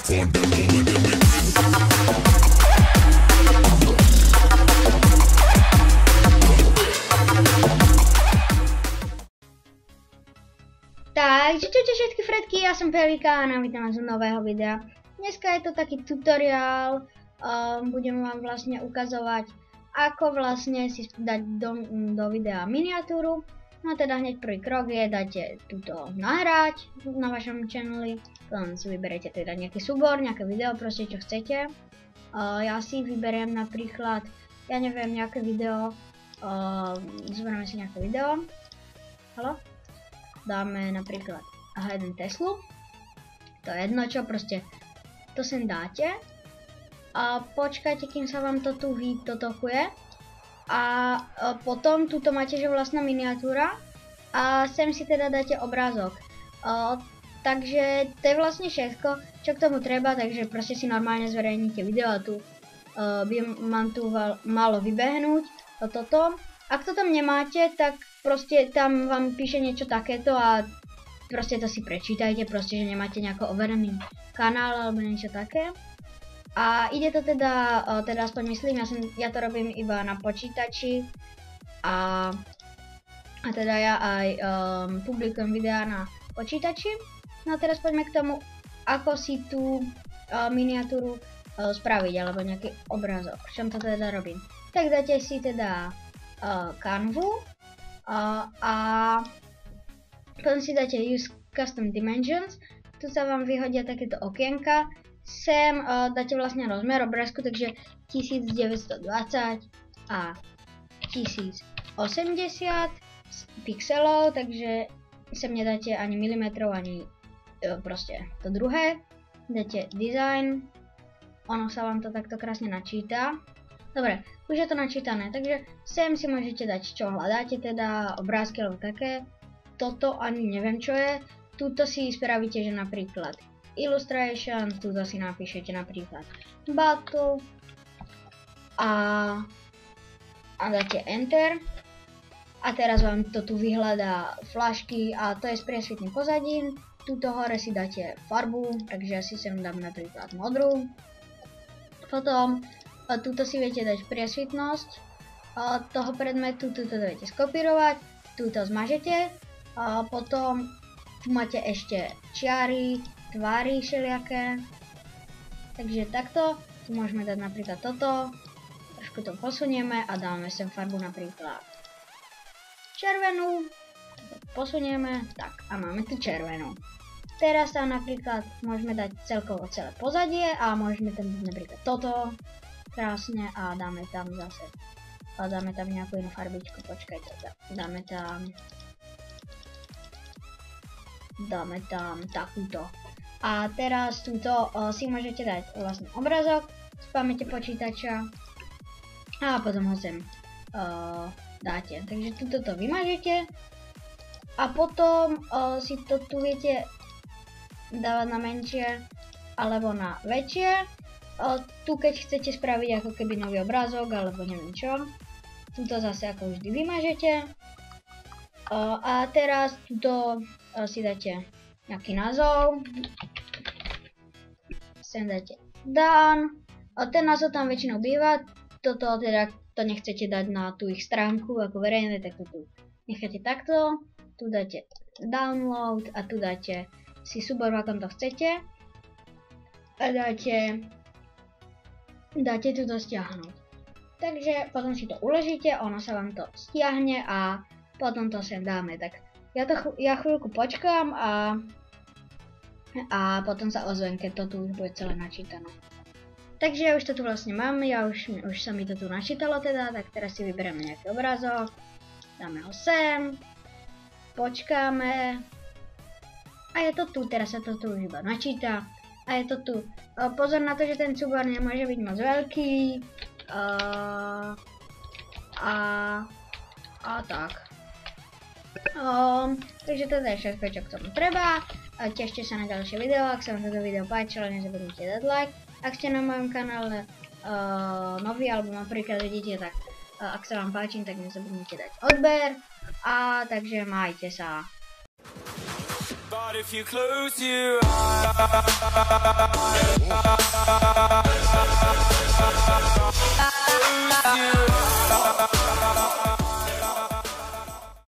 Takže čaute všetky Fredky, ja som Pelikán a vítam vás z nového videa. Dneska je to taký tutoriál, budem vám vlastne ukazovať, ako vlastne si dať do videa miniatúru. No teda hneď prvý krok je, dáte túto nahrať na vašom channeli, potom si vyberete teda nejaký súbor, nejaké video, proste čo chcete. Ja si vyberiem napríklad, ja neviem, nejaké video, zoberieme si nejaké video. Haló? Dáme napríklad jeden Teslu, to je jedno čo, proste to sem dáte a počkajte, kým sa vám to tu vytotokuje a potom tuto máte, že vlastná miniatúra a sem si teda dáte obrázok. Takže to je vlastne všetko, čo k tomu treba, takže proste si normálne zverejníte video a tu by mám tu malo vybehnúť toto. Ak to tam nemáte, tak proste tam vám píše niečo takéto a proste to si prečítajte, proste, že nemáte nejako overený kanál alebo niečo také. A ide to teda aspoň myslím, ja to robím iba na počítači a teda ja aj publikujem videá na počítači. No a teraz poďme k tomu, ako si tú miniatúru spraviť, alebo nejaký obrázok. V čom to teda robím? Tak dáte si teda Canvu a potom si dáte Use Custom Dimensions. Tu sa vám vyhodia takéto okienka. Sem dáte vlastne rozmer obrázku, takže 1920 a 1080 pixelov, takže sem nedáte ani milimetrov, ani proste to druhé. Dáte Design, ono sa vám to takto krásne načíta. Dobre, už je to načítané, takže sem si môžete dať, čo hľadáte, teda obrázky alebo také. Toto ani neviem čo je. Tuto si spravíte, že napríklad Illustration, tuto si napíšete napríklad Battle a dáte Enter. A teraz vám to tu vyhľadá flašky a to je s priesvitným pozadím. Tuto hore si dáte farbu, takže ja si sem dám napríklad modrú. Potom tuto si viete dať priesvitnosť toho predmetu, tuto viete skopírovať, tuto zmažete, potom tu máte ešte čiary, tvary všelijaké, takže takto, tu môžeme dať napríklad toto, trošku to posunieme a dáme sem farbu napríklad červenú, posunieme, tak a máme tu červenú. Teraz tam napríklad môžeme dať celkovo celé pozadie a môžeme tam dať napríklad toto, krásne a dáme tam zase, dáme tam nejakú inú farbičku, počkajte, dáme tam takúto. A teraz túto si môžete dať vlastne obrazok z pamäte počítača a potom ho sem dáte. Takže túto to vymažete a potom si to tu viete dávať na menšie alebo na väčšie. Tu keď chcete spraviť ako keby nový obrázok alebo neviem čo, tuto zase ako vždy vymažete a teraz tuto si dáte nejaký názov, sem dáte done, ten názov tam väčšinou býva, toto teda to nechcete dať na tú ich stránku ako verejné, tak to tu necháte takto, tu dáte download a tu dáte si súbor, v akom to chcete a dáte túto stiahnuť. Takže potom si to uložíte, ono sa vám to stiahne a potom to sem dáme. Tak ja chvíľku počkám a potom sa ozvem, keď to tu už bude celé načítané. Takže už to tu vlastne mám, už sa mi to tu načítalo teda, tak teraz si vyberieme nejaký obrázok, dáme ho sem, počkáme a je to tu, teraz sa to tu už iba načíta. A je to tu. Pozor na to, že ten súbor nemôže byť moc veľký. A tak. Takže toto je všetko, čo k tomu treba. Tešte sa na ďalšie video. Ak sa vám toto video páčilo, nezabudnite dať like. Ak ste na mojom kanále noví, alebo ma prvýkrát vidíte, tak ak sa vám páčim, tak nezabudnite dať odber. A takže majte sa. But if you close your eyes